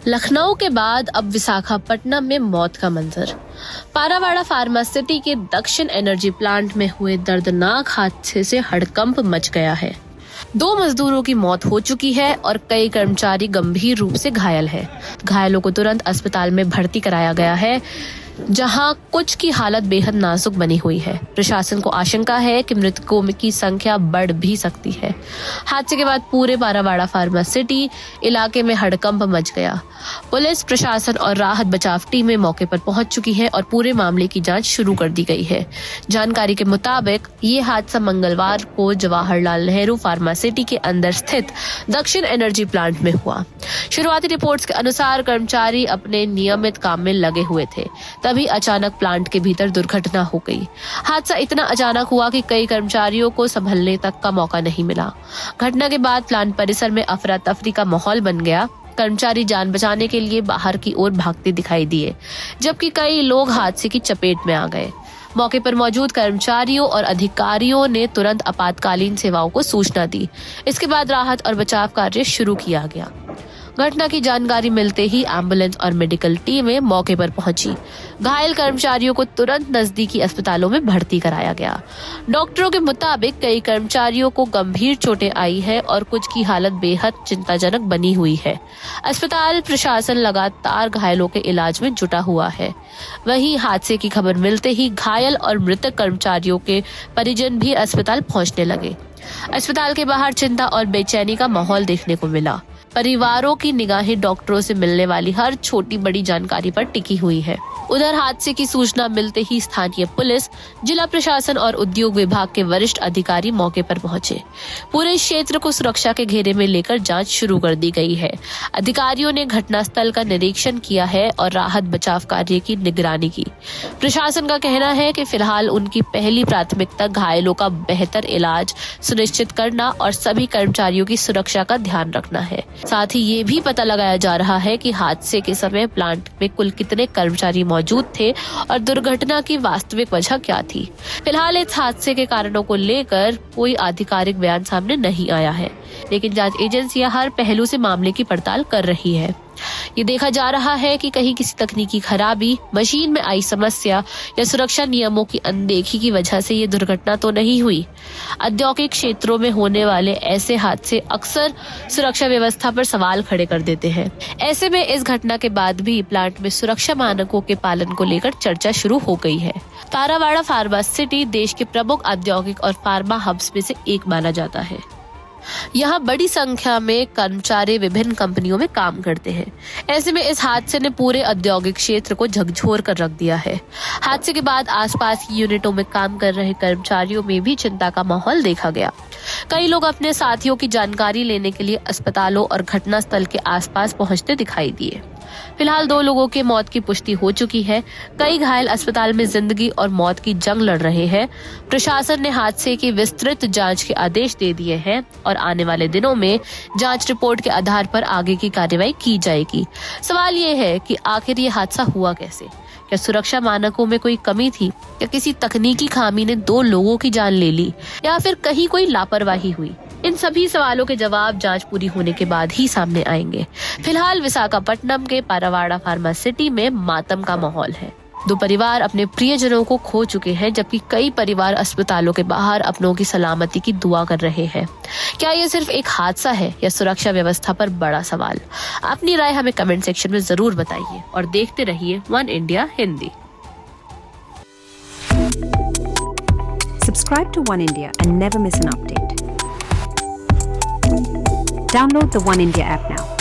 लखनऊ के बाद अब विशाखापट्टनम में मौत का मंजर। पारावाड़ा फार्मासिटी के दक्षिण एनर्जी प्लांट में हुए दर्दनाक हादसे से हड़कंप मच गया है। 2 मजदूरों की मौत हो चुकी है और कई कर्मचारी गंभीर रूप से घायल हैं। घायलों को तुरंत अस्पताल में भर्ती कराया गया है, जहां कुछ की हालत बेहद नाजुक बनी हुई है। प्रशासन को आशंका है कि मृतकों की संख्या बढ़ भी सकती है। हादसे के बाद पूरे पारावाड़ा फार्मासिटी इलाके में हड़कंप मच गया। पुलिस प्रशासन और राहत बचाव टीमें मौके पर पहुंच चुकी है और पूरे मामले की जांच शुरू कर दी गई है। जानकारी के मुताबिक ये हादसा मंगलवार को जवाहरलाल नेहरू फार्मासिटी के अंदर स्थित दक्षिण एनर्जी प्लांट में हुआ। शुरुआती रिपोर्ट्स के अनुसार कर्मचारी अपने नियमित काम में लगे हुए थे, तभी अचानक प्लांट के भीतर दुर्घटना हो गई। हादसा इतना अचानक हुआ कि कई कर्मचारियों को संभलने तक का मौका नहीं मिला। घटना के बाद प्लांट परिसर में अफरा तफरी का माहौल बन गया। कर्मचारी जान बचाने के लिए बाहर की ओर भागते दिखाई दिए, जबकि कई लोग हादसे की चपेट में आ गए। मौके पर मौजूद कर्मचारियों और अधिकारियों ने तुरंत आपातकालीन सेवाओं को सूचना दी। इसके बाद राहत और बचाव कार्य शुरू किया गया। घटना की जानकारी मिलते ही एम्बुलेंस और मेडिकल टीमें मौके पर पहुंची। घायल कर्मचारियों को तुरंत नजदीकी अस्पतालों में भर्ती कराया गया। डॉक्टरों के मुताबिक कई कर्मचारियों को गंभीर चोटें आई है और कुछ की हालत बेहद चिंताजनक बनी हुई है। अस्पताल प्रशासन लगातार घायलों के इलाज में जुटा हुआ है। वहीं हादसे की खबर मिलते ही घायल और मृतक कर्मचारियों के परिजन भी अस्पताल पहुंचने लगे। अस्पताल के बाहर चिंता और बेचैनी का माहौल देखने को मिला। परिवारों की निगाहें डॉक्टरों से मिलने वाली हर छोटी बड़ी जानकारी पर टिकी हुई है। उधर हादसे की सूचना मिलते ही स्थानीय पुलिस, जिला प्रशासन और उद्योग विभाग के वरिष्ठ अधिकारी मौके पर पहुंचे। पूरे क्षेत्र को सुरक्षा के घेरे में लेकर जांच शुरू कर दी गई है। अधिकारियों ने घटनास्थल का निरीक्षण किया है और राहत बचाव कार्य की निगरानी की। प्रशासन का कहना है कि फिलहाल उनकी पहली प्राथमिकता घायलों का बेहतर इलाज सुनिश्चित करना और सभी कर्मचारियों की सुरक्षा का ध्यान रखना है। साथ ही ये भी पता लगाया जा रहा है कि हादसे के समय प्लांट में कुल कितने कर्मचारी मौजूद थे और दुर्घटना की वास्तविक वजह क्या थी। फिलहाल इस हादसे के कारणों को लेकर कोई आधिकारिक बयान सामने नहीं आया है, लेकिन जांच एजेंसियां हर पहलू से मामले की पड़ताल कर रही है। ये देखा जा रहा है कि कहीं किसी तकनीकी खराबी, मशीन में आई समस्या या सुरक्षा नियमों की अनदेखी की वजह से ये दुर्घटना तो नहीं हुई। औद्योगिक क्षेत्रों में होने वाले ऐसे हादसे अक्सर सुरक्षा व्यवस्था पर सवाल खड़े कर देते हैं। ऐसे में इस घटना के बाद भी प्लांट में सुरक्षा मानकों के पालन को लेकर चर्चा शुरू हो गई है। पारावाड़ा फार्मासिटी देश के प्रमुख औद्योगिक और फार्मा हब्स में से एक माना जाता है। यहाँ बड़ी संख्या में कर्मचारी विभिन्न कंपनियों में काम करते हैं। ऐसे में इस हादसे ने पूरे औद्योगिक क्षेत्र को झकझोर कर रख दिया है। हादसे के बाद आसपास की यूनिटों में काम कर रहे कर्मचारियों में भी चिंता का माहौल देखा गया। कई लोग अपने साथियों की जानकारी लेने के लिए अस्पतालों और घटनास्थल के आसपास पहुंचते दिखाई दिए। फिलहाल 2 लोगों की मौत की पुष्टि हो चुकी है। कई घायल अस्पताल में जिंदगी और मौत की जंग लड़ रहे हैं। प्रशासन ने हादसे की विस्तृत जांच के आदेश दे दिए हैं और आने वाले दिनों में जांच रिपोर्ट के आधार पर आगे की कार्रवाई की जाएगी। सवाल ये है कि आखिर ये हादसा हुआ कैसे? क्या सुरक्षा मानकों में कोई कमी थी या किसी तकनीकी खामी ने 2 लोगों की जान ले ली या फिर कहीं कोई लापरवाही हुई? इन सभी सवालों के जवाब जांच पूरी होने के बाद ही सामने आएंगे। फिलहाल विशाखापट्टनम के पारावाड़ा फार्मासिटी में मातम का माहौल है। 2 परिवार अपने प्रियजनों को खो चुके हैं, जबकि कई परिवार अस्पतालों के बाहर अपनों की सलामती की दुआ कर रहे हैं। क्या ये सिर्फ एक हादसा है या सुरक्षा व्यवस्था पर बड़ा सवाल? अपनी राय हमें कमेंट सेक्शन में जरूर बताइए और देखते रहिए one India Hindi. Subscribe to One India and never miss an update. Download the One India app now.